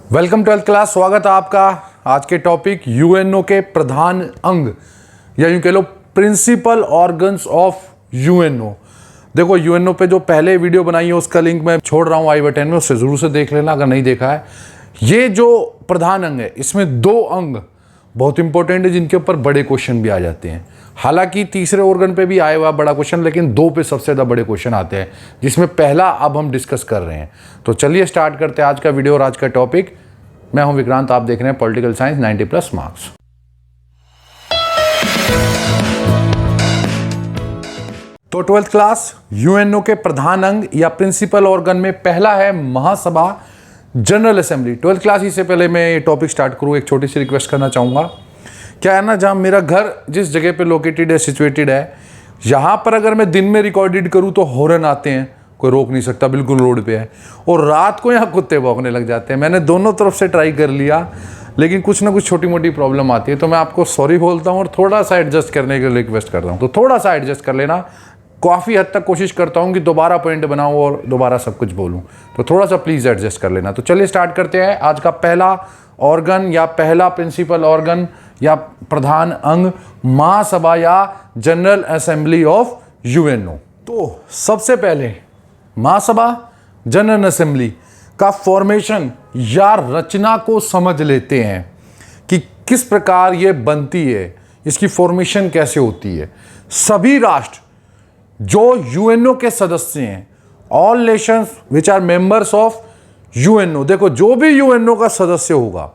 Welcome 12th class. स्वागत है आपका। आज के टॉपिक यूएनओ के प्रधान अंग या यूं कह लो प्रिंसिपल ऑर्गन्स ऑफ यूएनओ। देखो यूएनओ पे जो पहले वीडियो बनाई है उसका लिंक मैं छोड़ रहा हूं आई बटन में, उससे जरूर से देख लेना अगर नहीं देखा है। ये जो प्रधान अंग है इसमें दो अंग बहुत इंपॉर्टेंट है जिनके ऊपर बड़े क्वेश्चन भी आ जाते हैं। हालांकि तीसरे ऑर्गन पे भी आया हुआ बड़ा क्वेश्चन, लेकिन दो पे सबसे ज़्यादा बड़े क्वेश्चन आते हैं, जिसमें पहला अब हम डिस्कस कर रहे हैं। तो चलिए स्टार्ट करते हैं आज का वीडियो और आज का टॉपिक। मैं हूं विक्रांत, आप देख रहे हैं पॉलिटिकल साइंस 90+ मार्क्स। तो 12th क्लास यूएनओ के प्रधान अंग या प्रिंसिपल ऑर्गन में पहला है महासभा, जनरल असेंबली। 12th क्लास ही से पहले मैं ये टॉपिक स्टार्ट करूं, एक छोटी सी रिक्वेस्ट करना चाहूंगा। क्या है ना, जहां मेरा घर जिस जगह पे लोकेटेड है, सिचुएटेड है, यहां पर अगर मैं दिन में रिकॉर्डेड करूं तो हॉर्न आते हैं, कोई रोक नहीं सकता, बिल्कुल रोड पे है। और रात को यहाँ कुत्ते भौंकने लग जाते हैं। मैंने दोनों तरफ से ट्राई कर लिया, लेकिन कुछ ना कुछ छोटी मोटी प्रॉब्लम आती है। तो मैं आपको सॉरी बोलता हूँ और थोड़ा सा एडजस्ट करने के लिए रिक्वेस्ट करता हूँ। तो थोड़ा सा एडजस्ट कर लेना। काफ़ी हद तक कोशिश करता हूँ कि दोबारा पॉइंट बनाऊँ और दोबारा सब कुछ बोलूँ, तो थोड़ा सा प्लीज़ एडजस्ट कर लेना। तो चलिए स्टार्ट करते हैं। आज का पहला ऑर्गन या पहला प्रिंसिपल ऑर्गन या प्रधान अंग महासभा या जनरल असेंबली ऑफ यूएनओ। तो सबसे पहले महासभा जनरल असेंबली का फॉर्मेशन या रचना को समझ लेते हैं कि किस प्रकार ये बनती है, इसकी फॉर्मेशन कैसे होती है। सभी राष्ट्र जो यूएनओ के सदस्य हैं, all nations which are members of UNO, देखो जो भी यूएनओ का सदस्य होगा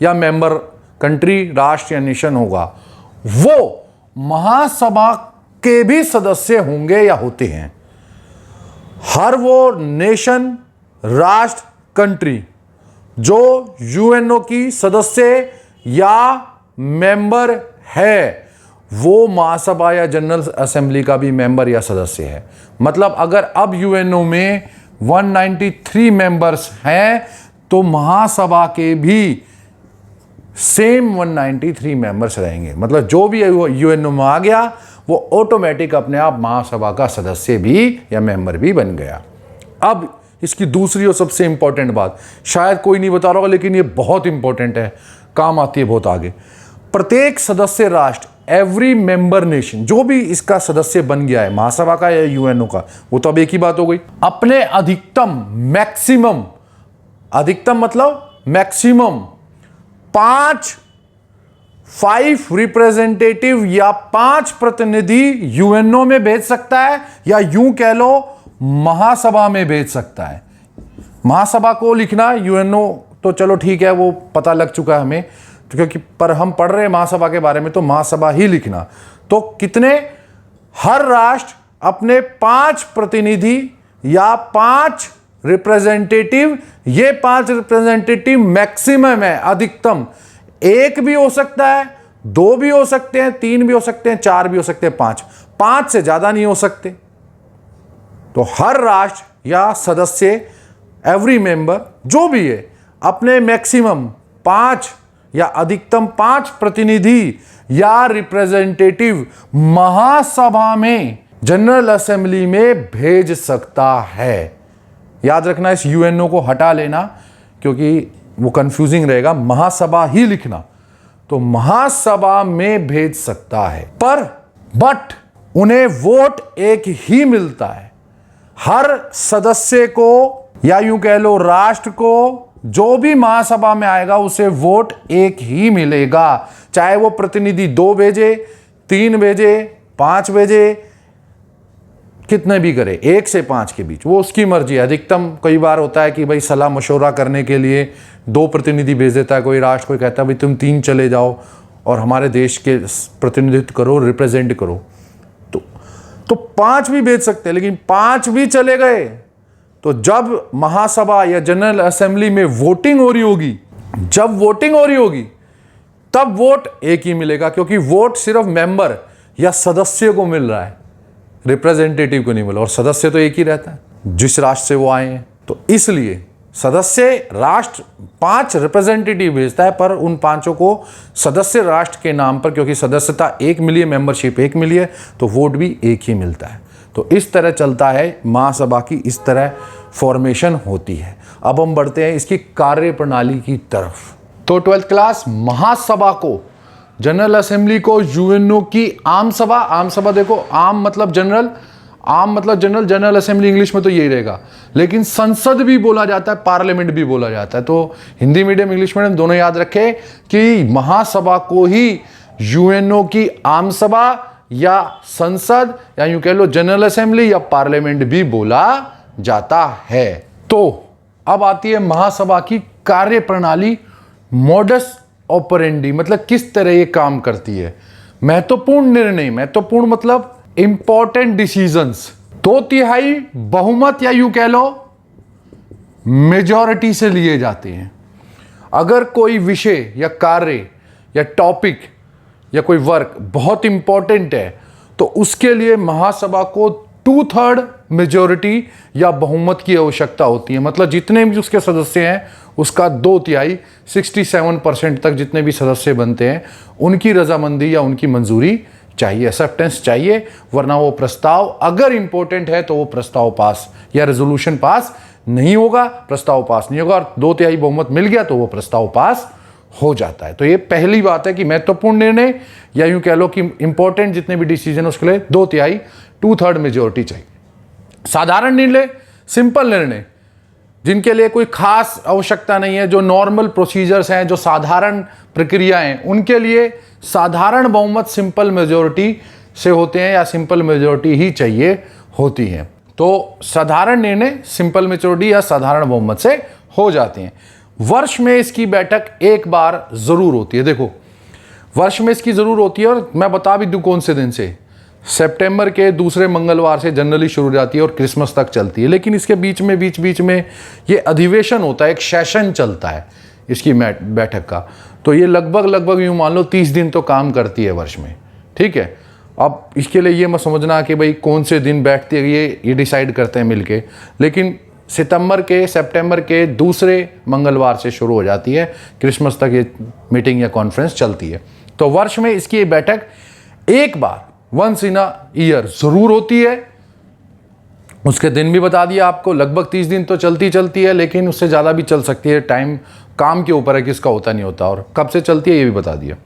या मेंबर कंट्री, राष्ट्र या नेशन होगा, वो महासभा के भी सदस्य होंगे या होते हैं। हर वो नेशन, राष्ट्र, कंट्री जो यूएनओ की सदस्य या मेंबर है, वो महासभा या जनरल असेंबली का भी मेंबर या सदस्य है। मतलब अगर अब यूएनओ में 193 मेंबर्स हैं तो महासभा के भी सेम 193 मेंबर्स रहेंगे। मतलब जो भी यूएनओ में आ गया वो ऑटोमेटिक अपने आप महासभा का सदस्य भी या मेंबर भी बन गया। अब इसकी दूसरी और सबसे इंपॉर्टेंट बात, शायद कोई नहीं बता रहा होगा, लेकिन ये बहुत इंपॉर्टेंट है, काम आती है बहुत आगे। प्रत्येक सदस्य राष्ट्र, एवरी मेंबर नेशन, जो भी इसका सदस्य बन गया है महासभा का या यूएनओ का, वो तो अब एक ही बात हो गई, अपने अधिकतम मैक्सिमम, अधिकतम मतलब मैक्सिमम 5 रिप्रेजेंटेटिव या 5 प्रतिनिधि यूएनओ में भेज सकता है, या यूं कह लो महासभा में भेज सकता है। महासभा को लिखना यूएनओ तो चलो ठीक है, वो पता लग चुका है हमें, तो क्योंकि पर हम पढ़ रहे हैं महासभा के बारे में, तो महासभा ही लिखना। तो कितने, हर राष्ट्र अपने 5 प्रतिनिधि या 5 रिप्रेजेंटेटिव, ये 5 रिप्रेजेंटेटिव मैक्सिमम है, अधिकतम। एक भी हो सकता है, 2 भी हो सकते हैं, 3 भी हो सकते हैं, 4 भी हो सकते हैं, 5 से ज्यादा नहीं हो सकते। तो हर राष्ट्र या सदस्य, एवरी मेंबर जो भी है, अपने मैक्सिमम 5 या अधिकतम 5 प्रतिनिधि या रिप्रेजेंटेटिव महासभा में, जनरल असेंबली में भेज सकता है। याद रखना, इस यूएनओ को हटा लेना क्योंकि वो कंफ्यूजिंग रहेगा, महासभा ही लिखना। तो महासभा में भेज सकता है, बट उन्हें वोट एक ही मिलता है। हर सदस्य को या यूं कह लो राष्ट्र को, जो भी महासभा में आएगा उसे वोट एक ही मिलेगा, चाहे वो प्रतिनिधि 2 भेजे, 3 भेजे, 5 भेजे, कितने भी करे, 1 से 5 के बीच, वो उसकी मर्जी है। अधिकतम कई बार होता है कि भाई सलाह मशवरा करने के लिए 2 प्रतिनिधि भेज देता है कोई राष्ट्र, कोई कहता है भाई तुम 3 चले जाओ और हमारे देश के प्रतिनिधित्व करो, रिप्रेजेंट करो, तो 5 भी भेज सकते हैं। लेकिन 5 भी चले गए तो जब महासभा या जनरल असेंबली में वोटिंग हो रही होगी, जब वोटिंग हो रही होगी तब वोट एक ही मिलेगा, क्योंकि वोट सिर्फ मेंबर या सदस्य को मिल रहा है, रिप्रेजेंटेटिव को नहीं मिला। और सदस्य तो एक ही रहता है जिस राष्ट्र से वो आए हैं। तो इसलिए सदस्य राष्ट्र 5 रिप्रेजेंटेटिव भेजता है, पर उन 5 को सदस्य राष्ट्र के नाम पर, क्योंकि सदस्यता 1 मिली है, मेंबरशिप 1 मिली है, तो वोट भी एक ही मिलता है। तो इस तरह चलता है महासभा की, इस तरह फॉर्मेशन होती है। अब हम बढ़ते हैं इसकी कार्य प्रणाली की तरफ। तो 12th क्लास, महासभा को, जनरल असेंबली को यूएनओ की आम सभा, आम सभा देखो, आम मतलब जनरल, आम मतलब जनरल, जनरल असेंबली इंग्लिश में तो यही रहेगा, लेकिन संसद भी बोला जाता है, पार्लियामेंट भी बोला जाता है। तो हिंदी मीडियम इंग्लिश मीडियम दोनों याद रखें कि महासभा को ही यूएनओ की आम सभा या संसद या यूं कह लो जनरल असेंबली या पार्लियामेंट भी बोला जाता है। तो अब आती है महासभा की कार्य प्रणाली, मोडस ऑपरेंडी, मतलब किस तरह ये काम करती है। महत्वपूर्ण निर्णय, महत्वपूर्ण मतलब इंपॉर्टेंट डिसीजंस 2/3 बहुमत या यूं कह लो मेजॉरिटी से लिए जाते हैं। अगर कोई विषय या कार्य या टॉपिक या कोई वर्क बहुत इंपॉर्टेंट है तो उसके लिए महासभा को 2/3 मेजॉरिटी या बहुमत की आवश्यकता होती है। मतलब जितने भी उसके सदस्य हैं उसका 2/3 67% तक जितने भी सदस्य बनते हैं उनकी रजामंदी या उनकी मंजूरी चाहिए, एक्सेप्टेंस चाहिए, वरना वो प्रस्ताव अगर इंपॉर्टेंट है तो वो प्रस्ताव पास या रेजोल्यूशन पास नहीं होगा, प्रस्ताव पास नहीं होगा। और 2/3 बहुमत मिल गया तो वो प्रस्ताव पास हो जाता है। तो ये पहली बात है कि महत्वपूर्ण निर्णय या यूं कह लो कि इंपॉर्टेंट जितने भी डिसीजन उसके लिए 2/3 2/3 मेजोरिटी चाहिए। साधारण निर्णय, सिंपल निर्णय जिनके लिए कोई खास आवश्यकता नहीं है, जो नॉर्मल प्रोसीजर्स हैं, जो साधारण प्रक्रियाएं हैं, उनके लिए साधारण बहुमत सिंपल मेजोरिटी से होते हैं या सिंपल मेजोरिटी ही चाहिए होती है। तो साधारण निर्णय सिंपल मेजोरिटी या साधारण बहुमत से हो जाते हैं। वर्ष में इसकी बैठक एक बार जरूर होती है। देखो, वर्ष में इसकी जरूर होती है और मैं बता भी दूं कौन से दिन से। सितंबर के दूसरे मंगलवार से जनरली शुरू हो जाती है और क्रिसमस तक चलती है, लेकिन इसके बीच में ये अधिवेशन होता है, एक सेशन चलता है इसकी बैठक का। तो ये लगभग यूँ मान लो 30 दिन तो काम करती है वर्ष में, ठीक है। अब इसके लिए ये मत समझना कि भाई कौन से दिन बैठती है, ये डिसाइड करते हैं मिलके, लेकिन सितंबर के दूसरे मंगलवार से शुरू हो जाती है, क्रिसमस तक ये मीटिंग या कॉन्फ्रेंस चलती है। तो वर्ष में इसकी बैठक एक बार, वंस इन अ ईयर जरूर होती है। उसके दिन भी बता दिया आपको, लगभग 30 दिन तो चलती है, लेकिन उससे ज़्यादा भी चल सकती है, टाइम काम के ऊपर है किसका होता नहीं होता, और कब से चलती है ये भी बता दिया।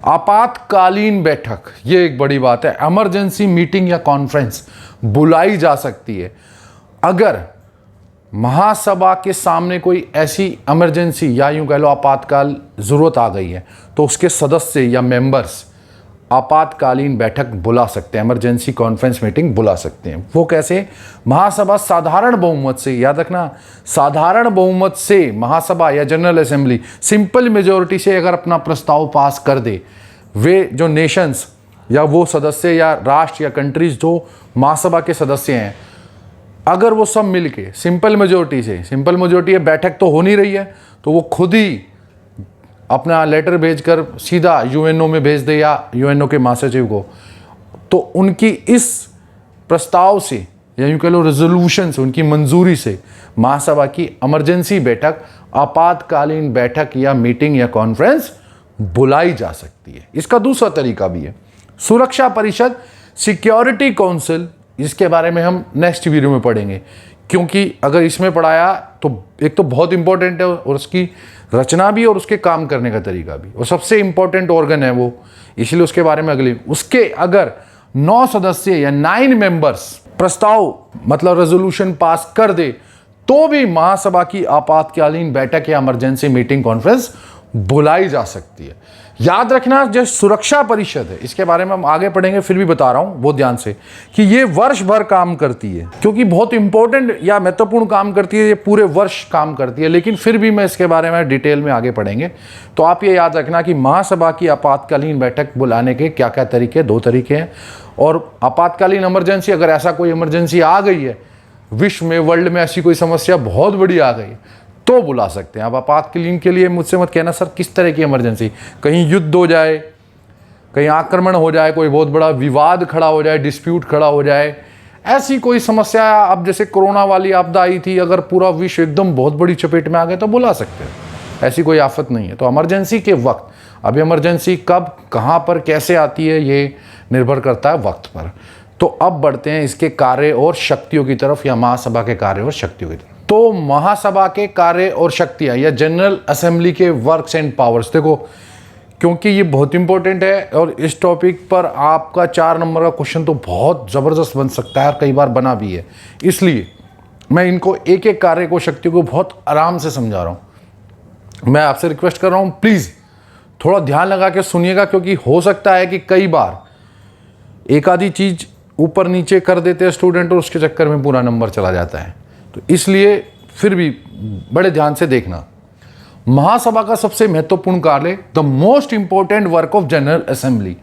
आपातकालीन बैठक, ये एक बड़ी बात है। इमरजेंसी मीटिंग या कॉन्फ्रेंस बुलाई जा सकती है अगर महासभा के सामने कोई ऐसी इमरजेंसी या यूं कह लो आपातकाल जरूरत आ गई है, तो उसके सदस्य या मेंबर्स आपातकालीन बैठक बुला सकते हैं, इमरजेंसी कॉन्फ्रेंस मीटिंग बुला सकते हैं। वो कैसे? महासभा साधारण बहुमत से, याद रखना, साधारण बहुमत से महासभा या जनरल असेंबली सिंपल मेजोरिटी से अगर अपना प्रस्ताव पास कर दे, वे जो नेशंस या वो सदस्य या राष्ट्र या कंट्रीज जो महासभा के सदस्य हैं, अगर वो सब मिलके सिंपल मेजोरिटी से, सिंपल मेजोरिटी बैठक तो हो नहीं रही है, तो वो खुद ही अपना लेटर भेजकर सीधा यूएनओ में भेज दे या यूएनओ के महासचिव को, तो उनकी इस प्रस्ताव से या यूं कह लो रेजोल्यूशन से, उनकी मंजूरी से महासभा की इमरजेंसी बैठक, आपातकालीन बैठक या मीटिंग या कॉन्फ्रेंस बुलाई जा सकती है। इसका दूसरा तरीका भी है, सुरक्षा परिषद, सिक्योरिटी काउंसिल। इसके बारे में हम नेक्स्ट वीडियो में पढ़ेंगे, क्योंकि अगर इसमें पढ़ाया तो एक तो बहुत इंपॉर्टेंट है और उसकी रचना भी और उसके काम करने का तरीका भी, और सबसे इंपॉर्टेंट ऑर्गन है वो, इसलिए उसके बारे में अगले। उसके अगर 9 सदस्य या 9 मेंबर्स प्रस्ताव मतलब रेजोल्यूशन पास कर दे तो भी महासभा की आपातकालीन बैठक या इमरजेंसी मीटिंग कॉन्फ्रेंस बुलाई जा सकती है। याद रखना, जो सुरक्षा परिषद है इसके बारे में हम आगे पढ़ेंगे, फिर भी बता रहा हूं बहुत ध्यान से कि ये वर्ष भर काम करती है, क्योंकि बहुत इंपॉर्टेंट या महत्वपूर्ण काम करती है, ये पूरे वर्ष काम करती है, लेकिन फिर भी मैं इसके बारे में डिटेल में आगे पढ़ेंगे। तो आप ये याद रखना कि महासभा की आपातकालीन बैठक बुलाने के क्या क्या तरीके, 2 तरीके हैं। और आपातकालीन इमरजेंसी, अगर ऐसा कोई इमरजेंसी आ गई है विश्व में, वर्ल्ड में ऐसी कोई समस्या बहुत बड़ी आ गई तो बुला सकते हैं। अब आपातकालीन के लिए मुझसे मत कहना सर किस तरह की इमरजेंसी, कहीं युद्ध हो जाए, कहीं आक्रमण हो जाए, कोई बहुत बड़ा विवाद खड़ा हो जाए, डिस्प्यूट खड़ा हो जाए, ऐसी कोई समस्या। अब जैसे कोरोना वाली आपदा आई थी, अगर पूरा विश्व एकदम बहुत बड़ी चपेट में आ गया तो बुला सकते हैं, ऐसी कोई आफत नहीं है। तो इमरजेंसी के वक्त, अब इमरजेंसी कब, कहाँ पर, कैसे आती है, ये निर्भर करता है वक्त पर। तो अब बढ़ते हैं इसके कार्य और शक्तियों की तरफ, या महासभा के कार्य और शक्तियों की तरफ। तो महासभा के कार्य और शक्तियां या जनरल असेंबली के वर्क्स एंड पावर्स, देखो क्योंकि ये बहुत इंपॉर्टेंट है और इस टॉपिक पर आपका 4 नंबर का क्वेश्चन तो बहुत ज़बरदस्त बन सकता है और कई बार बना भी है, इसलिए मैं इनको एक एक कार्य को शक्तियों को बहुत आराम से समझा रहा हूँ। मैं आपसे रिक्वेस्ट कर रहा हूँ प्लीज़ थोड़ा ध्यान लगा के सुनिएगा, क्योंकि हो सकता है कि कई बार एक आधी चीज़ ऊपर नीचे कर देते हैं स्टूडेंट और उसके चक्कर में पूरा नंबर चला जाता है, तो इसलिए फिर भी बड़े ध्यान से देखना। महासभा का सबसे महत्वपूर्ण कार्य, the most important work of general assembly,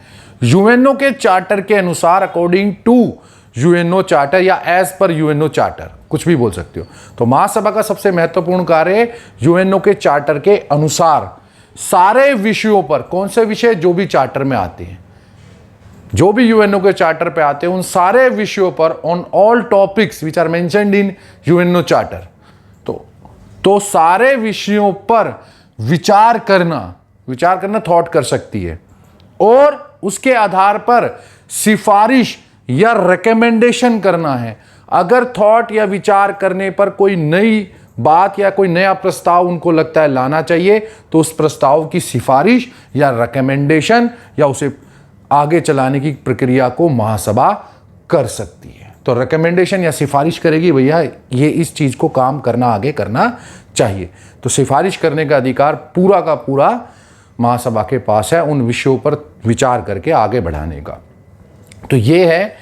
UNO के चार्टर के अनुसार, अकॉर्डिंग टू यूएनओ चार्टर या एज पर यूएनओ चार्टर, कुछ भी बोल सकते हो। तो महासभा का सबसे महत्वपूर्ण कार्य यूएनओ के चार्टर के अनुसार सारे विषयों पर, कौन से विषय, जो भी चार्टर में आते हैं, जो भी यूएनओ के चार्टर पे आते हैं, उन सारे विषयों पर, on all topics which are mentioned in UNO charter, तो सारे विषयों पर विचार करना थॉट कर सकती है और उसके आधार पर सिफारिश या रिकमेंडेशन करना है। अगर थॉट या विचार करने पर कोई नई बात या कोई नया प्रस्ताव उनको लगता है लाना चाहिए, तो उस प्रस्ताव की सिफारिश या रिकमेंडेशन या उसे आगे चलाने की प्रक्रिया को महासभा कर सकती है। तो रिकमेंडेशन या सिफारिश करेगी, भैया ये इस चीज़ को काम करना, आगे करना चाहिए, तो सिफारिश करने का अधिकार पूरा का पूरा महासभा के पास है उन विषयों पर विचार करके आगे बढ़ाने का। तो ये है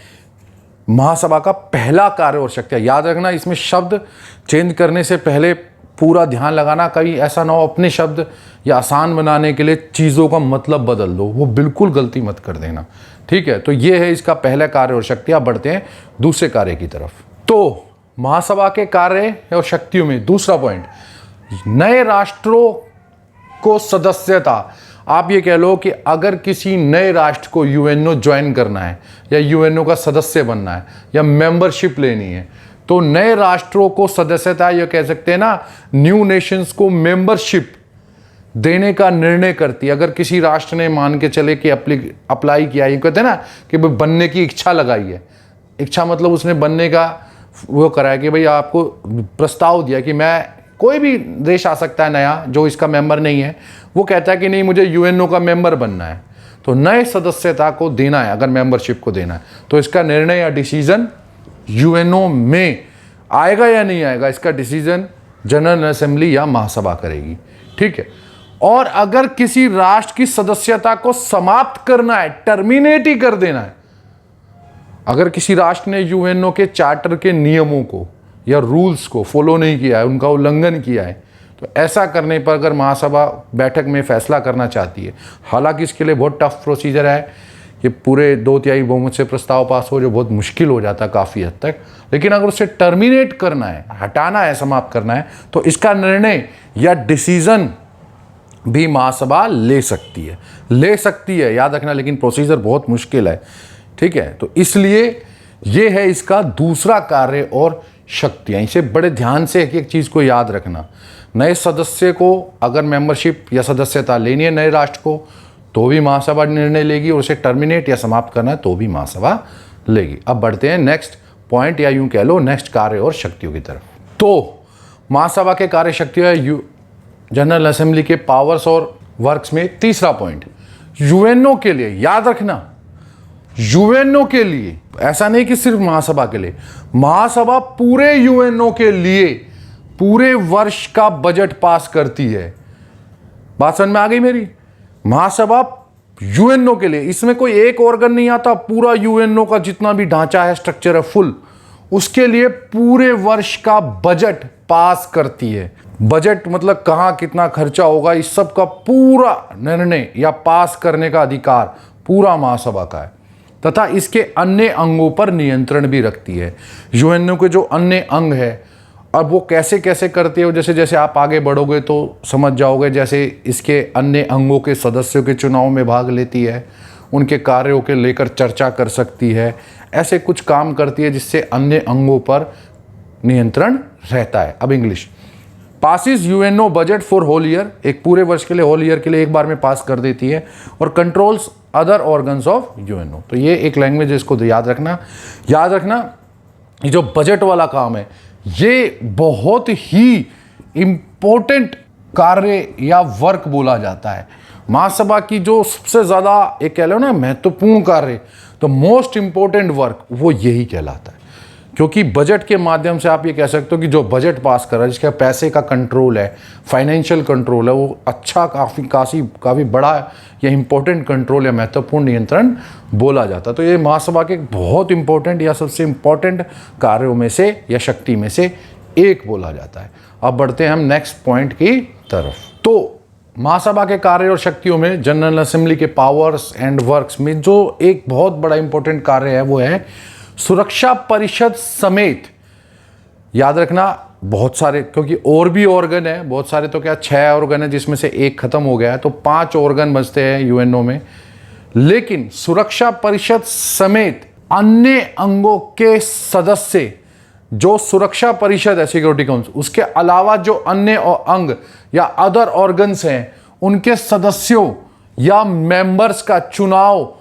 महासभा का पहला कार्य और शक्ति। याद रखना, इसमें शब्द चेंज करने से पहले पूरा ध्यान लगाना, कहीं ऐसा ना हो अपने शब्द या आसान बनाने के लिए चीज़ों का मतलब बदल दो, वो बिल्कुल गलती मत कर देना, ठीक है। तो ये है इसका पहला कार्य और शक्ति। अब बढ़ते हैं दूसरे कार्य की तरफ। तो महासभा के कार्य और शक्तियों में दूसरा पॉइंट, नए राष्ट्रों को सदस्यता। आप ये कह लो कि अगर किसी नए राष्ट्र को यूएनओ ज्वाइन करना है या यूएनओ का सदस्य बनना है या मेंबरशिप लेनी है, तो नए राष्ट्रों को सदस्यता, ये कह सकते हैं ना, न्यू नेशंस को मेंबरशिप देने का निर्णय करती है। अगर किसी राष्ट्र ने मान के चले कि अप्लाई किया, ये कहते हैं ना कि बनने की इच्छा लगाई है, इच्छा मतलब उसने बनने का वो करा है कि भाई आपको प्रस्ताव दिया कि मैं, कोई भी देश आ सकता है नया जो इसका मेंबर नहीं है, वो कहता है कि नहीं मुझे यूएनओ का मेंबर बनना है, तो नए सदस्यता को देना है, अगर मेंबरशिप को देना है, तो इसका निर्णय या डिसीजन यूएनओ में आएगा या नहीं आएगा, इसका डिसीजन जनरल असेंबली या महासभा करेगी, ठीक है। और अगर किसी राष्ट्र की सदस्यता को समाप्त करना है, टर्मिनेट ही कर देना है, अगर किसी राष्ट्र ने यूएनओ के चार्टर के नियमों को या रूल्स को फॉलो नहीं किया है, उनका उल्लंघन किया है, तो ऐसा करने पर अगर महासभा बैठक में फैसला करना चाहती है, हालांकि इसके लिए बहुत टफ प्रोसीजर है कि पूरे 2/3 बहुमत से प्रस्ताव पास हो, जो बहुत मुश्किल हो जाता है काफ़ी हद तक, लेकिन अगर उसे टर्मिनेट करना है, हटाना है, समाप्त करना है, तो इसका निर्णय या डिसीजन भी महासभा ले सकती है, याद रखना, लेकिन प्रोसीजर बहुत मुश्किल है, ठीक है। तो इसलिए ये है इसका दूसरा कार्य और शक्तियाँ। इसे बड़े ध्यान से एक चीज़ को याद रखना, नए सदस्य को अगर मेंबरशिप या सदस्यता लेनी है नए राष्ट्र को, तो भी महासभा निर्णय लेगी, और उसे टर्मिनेट या समाप्त करना है तो भी महासभा लेगी। अब बढ़ते हैं नेक्स्ट पॉइंट, या यूं कह लो नेक्स्ट कार्य और शक्तियों की तरफ। तो महासभा के कार्य शक्तियों जनरल असेंबली के पावर्स और वर्क्स में तीसरा पॉइंट, यूएनओ के लिए, याद रखना यूएनओ के लिए, ऐसा नहीं कि सिर्फ महासभा के लिए, महासभा पूरे यूएनओ के लिए पूरे वर्ष का बजट पास करती है। बात समझ में आ गई मेरी? महासभा यूएनओ के लिए, इसमें कोई एक ऑर्गन नहीं आता, पूरा यूएनओ का जितना भी ढांचा है, स्ट्रक्चर है फुल, उसके लिए पूरे वर्ष का बजट पास करती है। बजट मतलब कहाँ कितना खर्चा होगा, इस सब का पूरा निर्णय या पास करने का अधिकार पूरा महासभा का है, तथा इसके अन्य अंगों पर नियंत्रण भी रखती है। यूएनओ के जो अन्य अंग है, अब वो कैसे कैसे करते हो, जैसे जैसे आप आगे बढ़ोगे तो समझ जाओगे। जैसे इसके अन्य अंगों के सदस्यों के चुनाव में भाग लेती है, उनके कार्यों के लेकर चर्चा कर सकती है, ऐसे कुछ काम करती है जिससे अन्य अंगों पर नियंत्रण रहता है। अब English, passes UNO budget for whole year, एक पूरे वर्ष के लिए, होल ईयर के लिए एक बार में पास कर देती है, और controls other organs of UNO. तो ये एक लैंग्वेज है, इसको याद रखना। ये जो बजट वाला काम है ये बहुत ही इम्पोर्टेंट कार्य या वर्क बोला जाता है। महासभा की जो सबसे ज़्यादा एक कह लो ना महत्वपूर्ण कार्य, तो मोस्ट इम्पोर्टेंट वर्क वो यही कहलाता है। क्योंकि बजट के माध्यम से आप ये कह सकते हो कि जो बजट पास कर रहा है, जिसका पैसे का कंट्रोल है, फाइनेंशियल कंट्रोल है, वो अच्छा काफ़ी बड़ा या इम्पोर्टेंट कंट्रोल या महत्वपूर्ण नियंत्रण बोला जाता है। तो ये महासभा के बहुत इंपॉर्टेंट या सबसे इम्पोर्टेंट कार्यों में से या शक्ति में से एक बोला जाता है। अब बढ़ते हैं हम नेक्स्ट पॉइंट की तरफ। तो महासभा के कार्य और शक्तियों में जनरल असेंबली के पावर्स एंड वर्क्स में जो एक बहुत बड़ा इंपॉर्टेंट कार्य है वो है सुरक्षा परिषद समेत, याद रखना बहुत सारे, क्योंकि और भी ऑर्गन है बहुत सारे, तो क्या 6 ऑर्गन है जिसमें से एक खत्म हो गया है, तो 5 ऑर्गन बचते हैं यूएनओ में। लेकिन सुरक्षा परिषद समेत अन्य अंगों के सदस्य, जो सुरक्षा परिषद है सिक्योरिटी काउंसिल, उसके अलावा जो अन्य अंग या अदर ऑर्गन्स हैं, उनके सदस्यों या मेंबर्स का चुनाव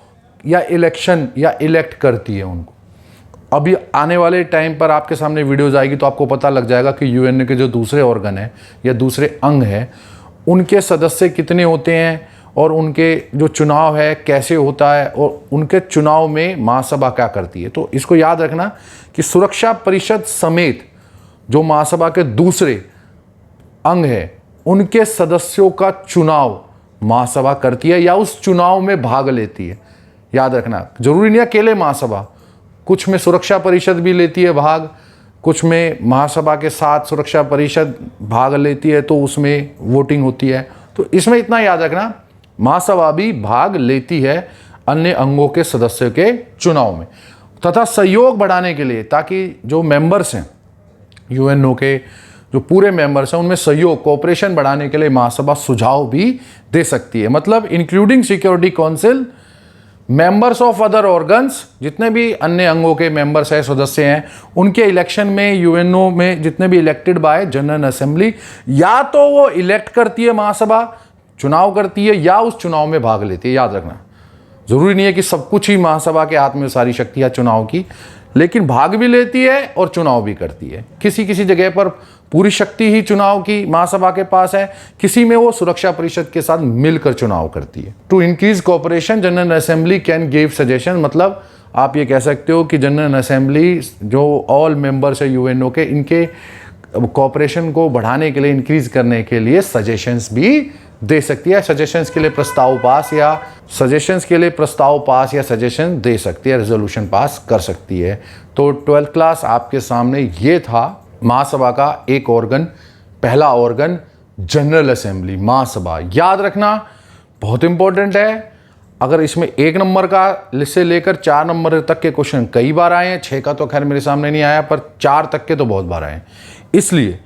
या इलेक्शन या इलेक्ट करती है उनको। अभी आने वाले टाइम पर आपके सामने वीडियोज आएगी तो आपको पता लग जाएगा कि यूएनओ के जो दूसरे ऑर्गन हैं या दूसरे अंग हैं, उनके सदस्य कितने होते हैं और उनके जो चुनाव है कैसे होता है और उनके चुनाव में महासभा क्या करती है। तो इसको याद रखना कि सुरक्षा परिषद समेत जो महासभा के दूसरे अंग है, उनके सदस्यों का चुनाव महासभा करती है या उस चुनाव में भाग लेती है। याद रखना, जरूरी नहीं अकेले महासभा, कुछ में सुरक्षा परिषद भी लेती है भाग, कुछ में महासभा के साथ सुरक्षा परिषद भाग लेती है तो उसमें वोटिंग होती है। तो इसमें इतना याद रखना, महासभा भी भाग लेती है अन्य अंगों के सदस्यों के चुनाव में, तथा सहयोग बढ़ाने के लिए, ताकि जो मेंबर्स हैं यूएनओ के, जो पूरे मेंबर्स हैं, उनमें सहयोग कोऑपरेशन बढ़ाने के लिए महासभा सुझाव भी दे सकती है। मतलब including security council, members of other organs, जितने भी अन्य अंगों के मेंबर्स हैं, सदस्य हैं, उनके इलेक्शन में यूएनओ में जितने भी इलेक्टेड बाय जनरल असेंबली, या तो वो इलेक्ट करती है महासभा, चुनाव करती है, या उस चुनाव में भाग लेती है। याद रखना, जरूरी नहीं है कि सब कुछ ही महासभा के हाथ में सारी शक्तियां चुनाव की, लेकिन भाग भी लेती है और चुनाव भी करती है। किसी किसी जगह पर पूरी शक्ति ही चुनाव की महासभा के पास है, किसी में वो सुरक्षा परिषद के साथ मिलकर चुनाव करती है। To increase cooperation general assembly can give suggestion, मतलब आप ये कह सकते हो कि जनरल असेंबली जो ऑल मेंबर्स है यूएनओ के, इनके कोऑपरेशन को बढ़ाने के लिए, इंक्रीज करने के लिए सजेशंस भी दे सकती है। सजेशंस के लिए प्रस्ताव पास या सजेशन दे सकती है, रेजोल्यूशन पास कर सकती है। तो 12th क्लास आपके सामने ये था महासभा का एक ऑर्गन, पहला ऑर्गन जनरल असेंबली, महासभा। याद रखना बहुत इंपॉर्टेंट है। अगर इसमें 1 नंबर का से लेकर 4 नंबर तक के क्वेश्चन कई बार आए हैं, 6 का तो खैर मेरे सामने नहीं आया, पर 4 तक के तो बहुत बार आए हैं। इसलिए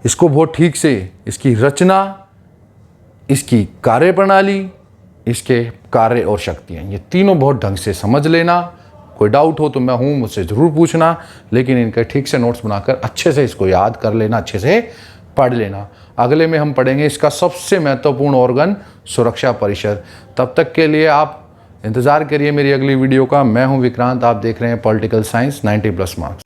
इसको बहुत ठीक से, इसकी रचना, इसकी कार्यप्रणाली, इसके कार्य और शक्तियाँ, ये तीनों बहुत ढंग से समझ लेना। कोई डाउट हो तो मैं हूँ, मुझसे ज़रूर पूछना, लेकिन इनके ठीक से नोट्स बनाकर अच्छे से इसको याद कर लेना, अच्छे से पढ़ लेना। अगले में हम पढ़ेंगे इसका सबसे महत्वपूर्ण ऑर्गन सुरक्षा परिषद। तब तक के लिए आप इंतज़ार करिए मेरी अगली वीडियो का। मैं हूँ विक्रांत, आप देख रहे हैं पॉलिटिकल साइंस 90+ मार्क्स।